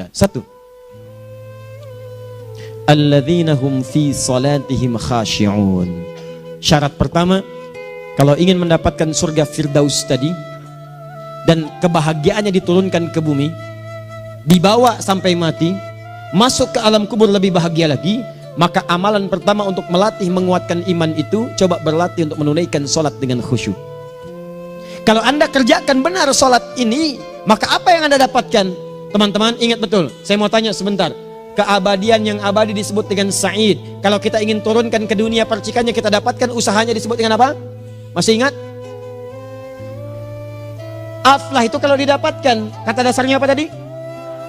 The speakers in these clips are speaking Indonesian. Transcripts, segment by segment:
Satu, alladzina hum fi salatihim khashi'un. Syarat pertama, kalau ingin mendapatkan surga Firdaus tadi dan kebahagiaannya diturunkan ke bumi, dibawa sampai mati, masuk ke alam kubur lebih bahagia lagi, maka amalan pertama untuk melatih menguatkan iman itu, coba berlatih untuk menunaikan sholat dengan khusyuk. Kalau Anda kerjakan benar sholat ini, maka apa yang Anda dapatkan? Teman-teman ingat betul, saya mau tanya sebentar. Keabadian yang abadi disebut dengan sa'id. Kalau kita ingin turunkan ke dunia percikannya kita dapatkan, usahanya disebut dengan apa? Masih ingat? Aflah itu kalau didapatkan, kata dasarnya apa tadi?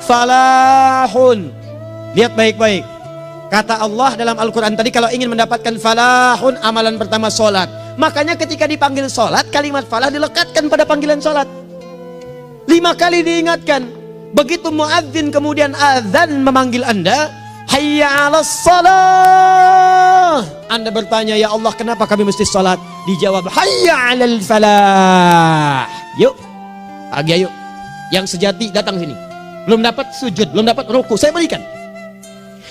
Falahun. Lihat baik-baik. Kata Allah dalam Al-Quran tadi, kalau ingin mendapatkan falahun, amalan pertama sholat. Makanya ketika dipanggil sholat, kalimat falah dilekatkan pada panggilan sholat. 5 kali diingatkan. Begitu muadzin kemudian azan memanggil Anda, hayya 'alas shalah. Anda bertanya, ya Allah kenapa kami mesti sholat? Dijawab, hayya 'alal falah. Yuk, pagi yuk. Yang sejati datang sini. Belum dapat sujud, belum dapat ruku, saya berikan.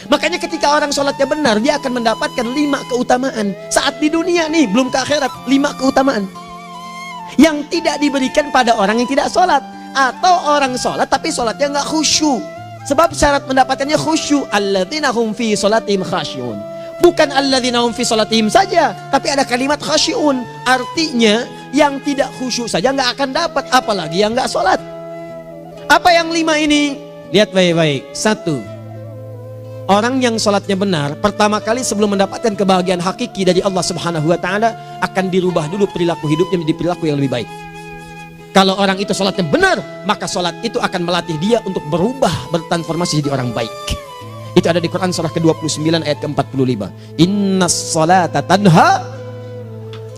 Makanya ketika orang sholatnya benar, dia akan mendapatkan 5 keutamaan. Saat di dunia nih, belum ke akhirat, 5 keutamaan yang tidak diberikan pada orang yang tidak sholat. Atau orang sholat tapi sholatnya nggak khusyuk. Sebab syarat mendapatkannya khusyuk. Alladzina hum fi sholatihim khasyi'un. Bukan alladzina hum fi sholatihim saja, tapi ada kalimat khasyi'un. Artinya yang tidak khusyuk saja nggak akan dapat, apalagi yang nggak sholat. Apa yang 5 ini? Lihat baik-baik. 1, orang yang sholatnya benar, pertama kali sebelum mendapatkan kebahagiaan hakiki dari Allah Subhanahu wa Ta'ala, akan dirubah dulu perilaku hidupnya menjadi perilaku yang lebih baik. Kalau orang itu sholatnya benar, maka sholat itu akan melatih dia untuk berubah, bertransformasi jadi orang baik. Itu ada di Quran surah ke-29 ayat ke-45. Innas sholata tanha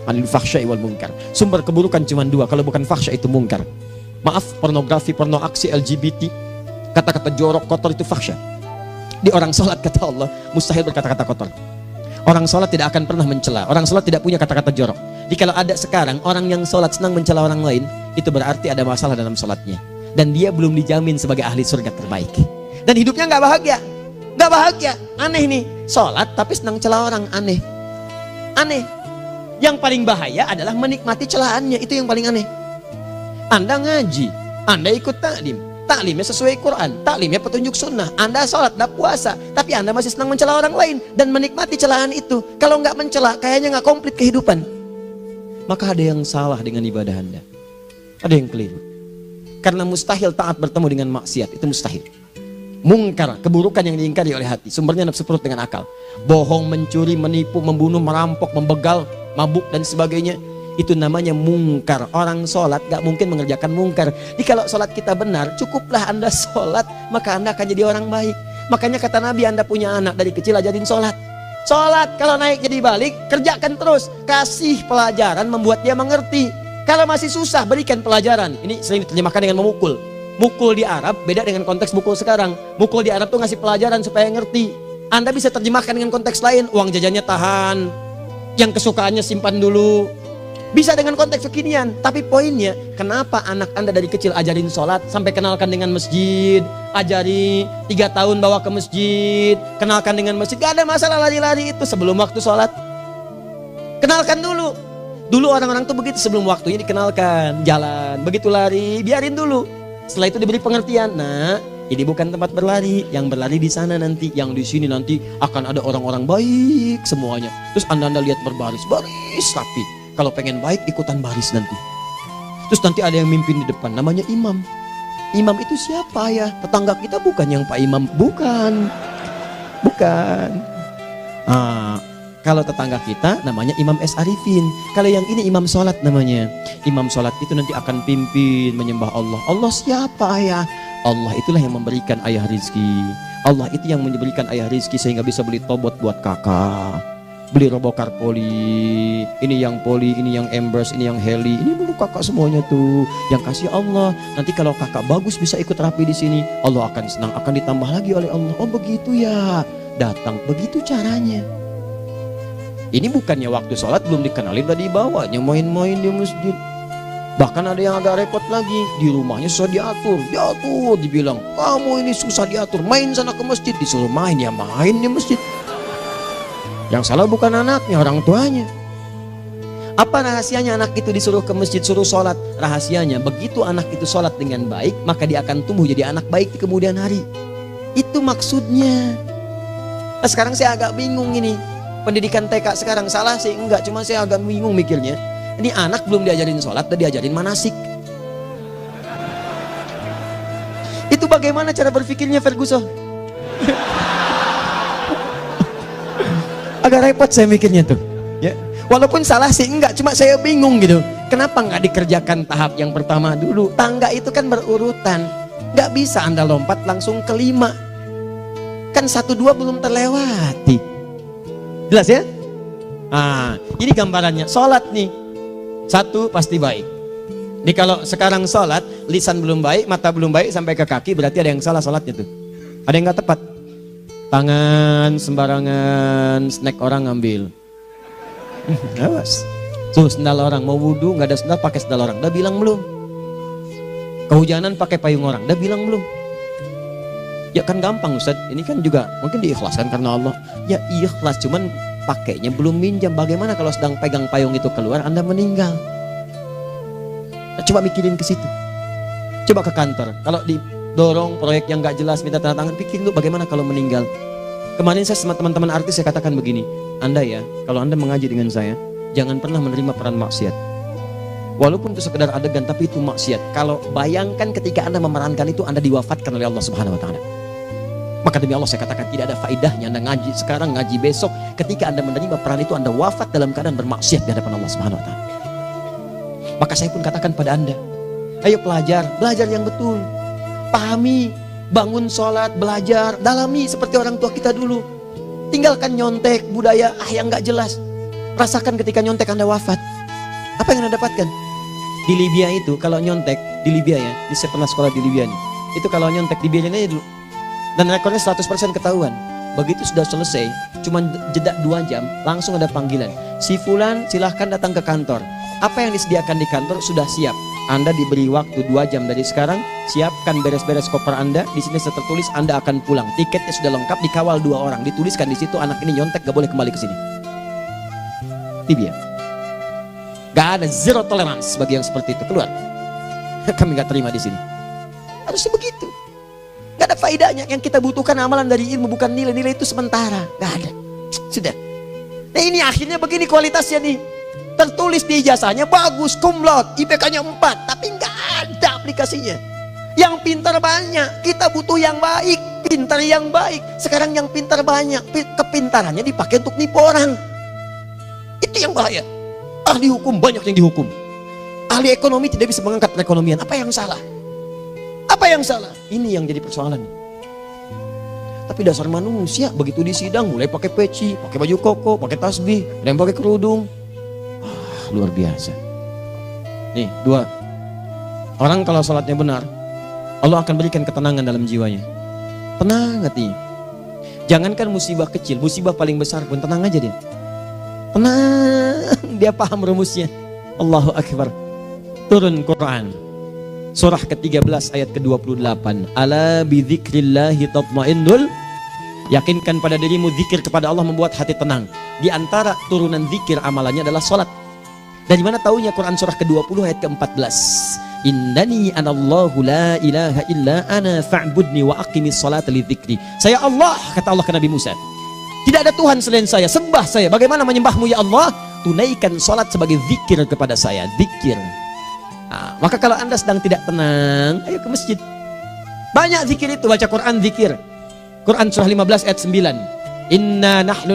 'anil fahsya'i wal munkar. Sumber keburukan cuma 2, kalau bukan fahsya itu munkar. Maaf, pornografi, porno aksi, LGBT, kata-kata jorok, kotor itu fahsya. Di orang sholat kata Allah mustahil berkata-kata kotor. Orang sholat tidak akan pernah mencela. Orang sholat tidak punya kata-kata jorok. Jadi kalau ada sekarang orang yang sholat senang mencela orang lain, itu berarti ada masalah dalam sholatnya. Dan dia belum dijamin sebagai ahli surga terbaik. Dan hidupnya nggak bahagia. Nggak bahagia. Aneh nih. Sholat tapi senang celah orang. Aneh. Aneh. Yang paling bahaya adalah menikmati celahannya. Itu yang paling aneh. Anda ngaji. Anda ikut taklim. Taklimnya sesuai Quran, taklimnya petunjuk sunnah. Anda sholat, Anda puasa, tapi Anda masih senang mencela orang lain dan menikmati celahan itu. Kalau nggak mencela, kayaknya nggak komplit kehidupan. Maka ada yang salah dengan ibadah Anda. Ada yang keliru. Karena mustahil taat bertemu dengan maksiat, itu mustahil. Mungkar, keburukan yang diingkari oleh hati, sumbernya nafsu perut dengan akal. Bohong, mencuri, menipu, membunuh, merampok, membegal, mabuk dan sebagainya. Itu namanya mungkar. Orang sholat gak mungkin mengerjakan mungkar. Jadi kalau sholat kita benar, cukuplah Anda sholat, maka Anda akan jadi orang baik. Makanya kata Nabi, Anda punya anak dari kecil ajarin sholat. Sholat, kalau naik jadi balik, kerjakan terus. Kasih pelajaran membuat dia mengerti. Kalau masih susah, berikan pelajaran. Ini sering diterjemahkan dengan memukul. Mukul di Arab beda dengan konteks mukul sekarang. Mukul di Arab tuh ngasih pelajaran supaya ngerti. Anda bisa terjemahkan dengan konteks lain. Uang jajannya tahan, yang kesukaannya simpan dulu. Bisa dengan konteks kekinian, tapi poinnya kenapa anak Anda dari kecil ajarin sholat, sampai kenalkan dengan masjid, ajari 3 tahun bawa ke masjid, kenalkan dengan masjid, gak ada masalah lari-lari itu sebelum waktu sholat. Kenalkan dulu. Dulu orang-orang tuh begitu, sebelum waktunya dikenalkan, jalan, begitu lari, biarin dulu. Setelah itu diberi pengertian, nah ini bukan tempat berlari, yang berlari di sana nanti, yang di sini nanti akan ada orang-orang baik semuanya. Terus Anda lihat berbaris, baris rapi. Kalau pengen baik ikutan baris nanti. Terus nanti ada yang mimpin di depan, namanya imam. Imam itu siapa ya? Tetangga kita bukan yang Pak Imam, bukan. Bukan. Kalau tetangga kita namanya Imam S. Arifin. Kalau yang ini imam sholat namanya. Imam sholat itu nanti akan pimpin menyembah Allah. Allah siapa ya? Allah itulah yang memberikan ayah rizki. Allah itu yang memberikan ayah rizki sehingga bisa beli tobot buat kakak, beli robokar poli, ini yang poli, ini yang embers, ini yang heli, ini dulu kakak semuanya tuh yang kasih Allah. Nanti kalau kakak bagus bisa ikut rapi di sini, Allah akan senang, akan ditambah lagi oleh Allah. Oh begitu ya, datang begitu caranya. Ini bukannya waktu sholat belum dikenalin tadi bawanya main-main di masjid. Bahkan ada yang agak repot lagi, di rumahnya susah diatur, dibilang, kamu ini susah diatur, main sana ke masjid, disuruh main, ya main di masjid. Yang salah bukan anaknya, orang tuanya. Apa rahasianya anak itu disuruh ke masjid, suruh sholat? Rahasianya, begitu anak itu sholat dengan baik, maka dia akan tumbuh jadi anak baik di kemudian hari. Itu maksudnya. Nah, sekarang saya agak bingung ini, pendidikan TK sekarang salah sih? Enggak, cuma saya agak bingung mikirnya. Ini anak belum diajarin sholat, udah diajarin manasik. Itu bagaimana cara berpikirnya Ferguson? Agak repot saya mikirnya tuh. Ya, walaupun salah sih enggak, cuma saya bingung gitu. Kenapa nggak dikerjakan tahap yang pertama dulu? Tangga itu kan berurutan, nggak bisa Anda lompat langsung ke 5. Kan 1, 2 belum terlewati. Jelas ya? Nah, ini gambarannya. Sholat nih. 1 pasti baik. Jadi kalau sekarang sholat, lisan belum baik, mata belum baik, sampai ke kaki, berarti ada yang salah sholatnya tuh. Ada yang nggak tepat. Tangan sembarangan, snack orang ngambil. Awas. Tuh sendal orang, mau wudhu nggak ada sendal, pakai sendal orang. Udah bilang belum? Kehujanan pakai payung orang. Udah bilang belum? Ya kan gampang Ustaz. Ini kan juga mungkin diikhlaskan karena Allah. Ya ikhlas, cuman pakainya belum minjam. Bagaimana kalau sedang pegang payung itu keluar, Anda meninggal? Coba mikirin ke situ. Coba ke kantor. Kalau didorong proyek yang nggak jelas, minta tanda tangan, pikirin dulu bagaimana kalau meninggal. Kemarin saya sama teman-teman artis saya katakan begini, Anda ya, kalau Anda mengaji dengan saya, jangan pernah menerima peran maksiat. Walaupun itu sekedar adegan, tapi itu maksiat. Kalau bayangkan ketika Anda memerankan itu, Anda diwafatkan oleh Allah Subhanahu Wa Taala. Maka demi Allah saya katakan tidak ada faedahnya Anda ngaji sekarang, ngaji besok. Ketika Anda menerima peran itu, Anda wafat dalam keadaan bermaksiat di hadapan Allah Subhanahu Wa Taala. Maka saya pun katakan pada Anda, ayo belajar yang betul. Pahami, bangun sholat, belajar, dalami seperti orang tua kita dulu. Tinggalkan nyontek, budaya yang gak jelas. Rasakan ketika nyontek Anda wafat. Apa yang Anda dapatkan? Di Libya itu kalau nyontek, di Libya ya, saya pernah sekolah di Libya nih. Itu kalau nyontek di Libya aja dulu. Dan rekornya 100% ketahuan. Begitu sudah selesai, cuma jeda 2 jam, langsung ada panggilan. Si Fulan silahkan datang ke kantor. Apa yang disediakan di kantor sudah siap. Anda diberi waktu 2 jam dari sekarang, siapkan beres-beres koper Anda. Di sini tertulis Anda akan pulang. Tiketnya sudah lengkap, dikawal 2 orang. Dituliskan di situ anak ini nyontek gak boleh kembali ke sini. Libya. Gak ada zero tolerance bagi yang seperti itu, keluar. Kami gak terima di sini. Harusnya begitu. Gak ada faedahnya. Yang kita butuhkan amalan dari ilmu, bukan nilai-nilai itu sementara. Gak ada. Sudah. Nah ini akhirnya begini kualitasnya nih. Tertulis di ijazahnya bagus, cum laude, IPK-nya 4, tapi nggak ada aplikasinya. Yang pintar banyak, kita butuh yang baik, pintar yang baik. Sekarang yang pintar banyak, kepintarannya dipakai untuk nipu orang. Itu yang bahaya. Ahli hukum banyak yang dihukum. Ahli ekonomi tidak bisa mengangkat perekonomian. Apa yang salah? Apa yang salah? Ini yang jadi persoalan. Tapi dasar manusia, begitu di sidang mulai pakai peci, pakai baju koko, pakai tasbih, ada yang pakai kerudung. Luar biasa. Nih 2. Orang kalau sholatnya benar, Allah akan berikan ketenangan dalam jiwanya. Tenang hatinya. Jangankan musibah kecil, musibah paling besar pun tenang aja dia. Tenang, dia paham rumusnya. Allahu Akbar. Turun Quran. Surah ke-13 ayat ke-28. Ala bidzikrillahi tatmainnul. Yakinkan pada dirimu, zikir kepada Allah membuat hati tenang. Di antara turunan zikir amalannya adalah sholat. Dari mana taunya? Quran surah ke-20 ayat ke-14. Innani anallahu la ilaha illa ana fa'budni wa aqimis salata lidzikri. Saya Allah, kata Allah ke Nabi Musa. Tidak ada Tuhan selain saya, sembah saya. Bagaimana menyembahmu ya Allah? Tunaikan salat sebagai zikir kepada saya, zikir. Nah, maka kalau Anda sedang tidak tenang, ayo ke masjid. Banyak zikir itu, baca Quran zikir. Quran surah 15 ayat 9. Inna nahnu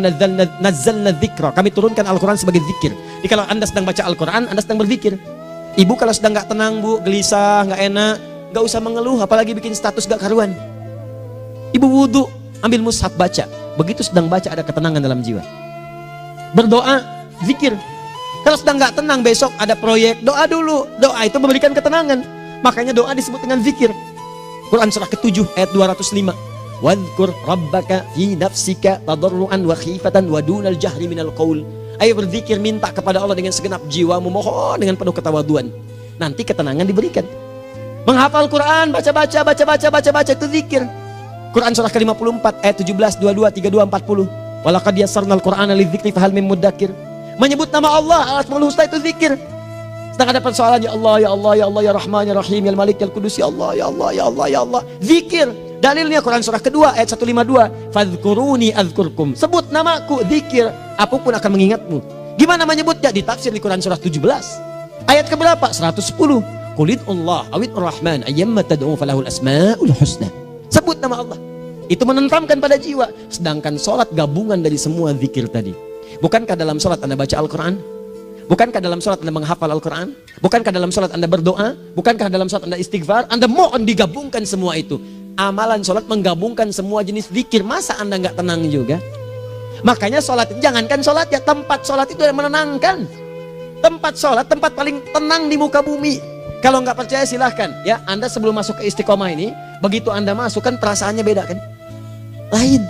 nazzalna dzikra. Kami turunkan Al-Quran sebagai zikir. Jadi kalau Anda sedang baca Al-Quran, Anda sedang berzikir. Ibu kalau sedang gak tenang, Bu, gelisah, gak enak, gak usah mengeluh, apalagi bikin status gak karuan. Ibu wudhu, ambil mushaf baca. Begitu sedang baca ada ketenangan dalam jiwa. Berdoa, zikir. Kalau sedang gak tenang, besok ada proyek, doa dulu. Doa itu memberikan ketenangan. Makanya doa disebut dengan zikir. Quran surah ke-7 ayat 205. Wadhkur rabbaka fi nafsika tadarruan wa khifatan wa dunal jahri minal qaul. Ayo berzikir, minta kepada Allah dengan segenap jiwamu, mohon dengan penuh ketawaduan. nanti ketenangan diberikan. Menghafal Quran, baca itu zikir. Quran surah ke-54 ayat 17, 22, 32, 40. Walaqad yassarnal Qur'ana lidzikri fahal mim mudzakir. Menyebut nama Allah Al-Asmaul Husna itu zikir. Sedang ada persoalan, ya Allah, ya Allah, ya Allah, ya Rahman, ya Rahim, ya Malik, ya Qudus, ya Allah, ya Allah, ya Allah, ya Allah. Zikir. Dalilnya Quran surah kedua ayat 152. Fadhkuruni adzkurkum. Sebut namaku, zikir. Apapun akan mengingatmu. Gimana menyebutnya? Ditafsir di Quran surah 17. Ayat keberapa? 110. Qulid Allah awid Rahman ayyamma tad'u falahul asmaul husna. Sebut nama Allah. Itu menenteramkan pada jiwa. Sedangkan sholat gabungan dari semua zikir tadi. Bukankah dalam sholat Anda baca Al-Quran? Bukankah dalam sholat Anda menghafal Al-Quran? Bukankah dalam sholat Anda berdoa? Bukankah dalam sholat Anda istighfar? Anda mohon digabungkan semua itu. Amalan sholat menggabungkan semua jenis zikir. Masa Anda nggak tenang juga? Makanya sholat, jangankan sholat ya, tempat sholat itu yang menenangkan. Tempat sholat, tempat paling tenang di muka bumi. Kalau nggak percaya silahkan ya, Anda sebelum masuk ke Istiqomah ini, begitu Anda masuk kan perasaannya beda kan? Lain.